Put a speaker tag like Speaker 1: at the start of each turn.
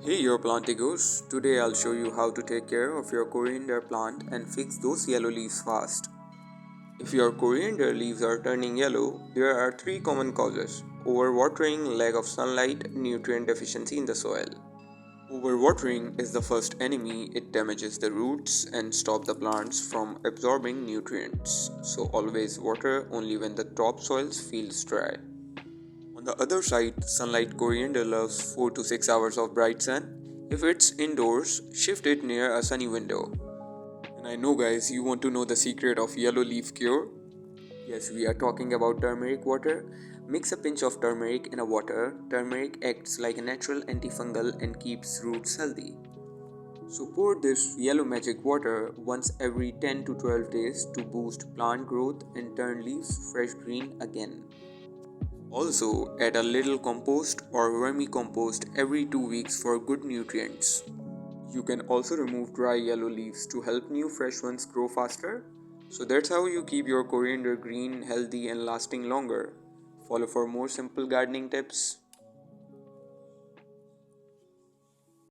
Speaker 1: Hey your plantigos, today I'll show you how to take care of your coriander plant and fix those yellow leaves fast. If your coriander leaves are turning yellow, there are three common causes: overwatering, lack of sunlight, nutrient deficiency in the soil. Overwatering is the first enemy. It damages the roots and stops the plants from absorbing nutrients. So always water only when the topsoils feels dry. On the other side, sunlight coriander loves 4 to 6 hours of bright sun. If it's indoors, shift it near a sunny window. And I know guys, you want to know the secret of yellow leaf cure? Yes, we are talking about turmeric water. Mix a pinch of turmeric in a water. Turmeric acts like a natural antifungal and keeps roots healthy. So pour this yellow magic water once every 10 to 12 days to boost plant growth and turn leaves fresh green again. Also, add a little compost or vermicompost every 2 weeks for good nutrients. You can also remove dry yellow leaves to help new fresh ones grow faster. So that's how you keep your coriander green, healthy and lasting longer. Follow for more simple gardening tips.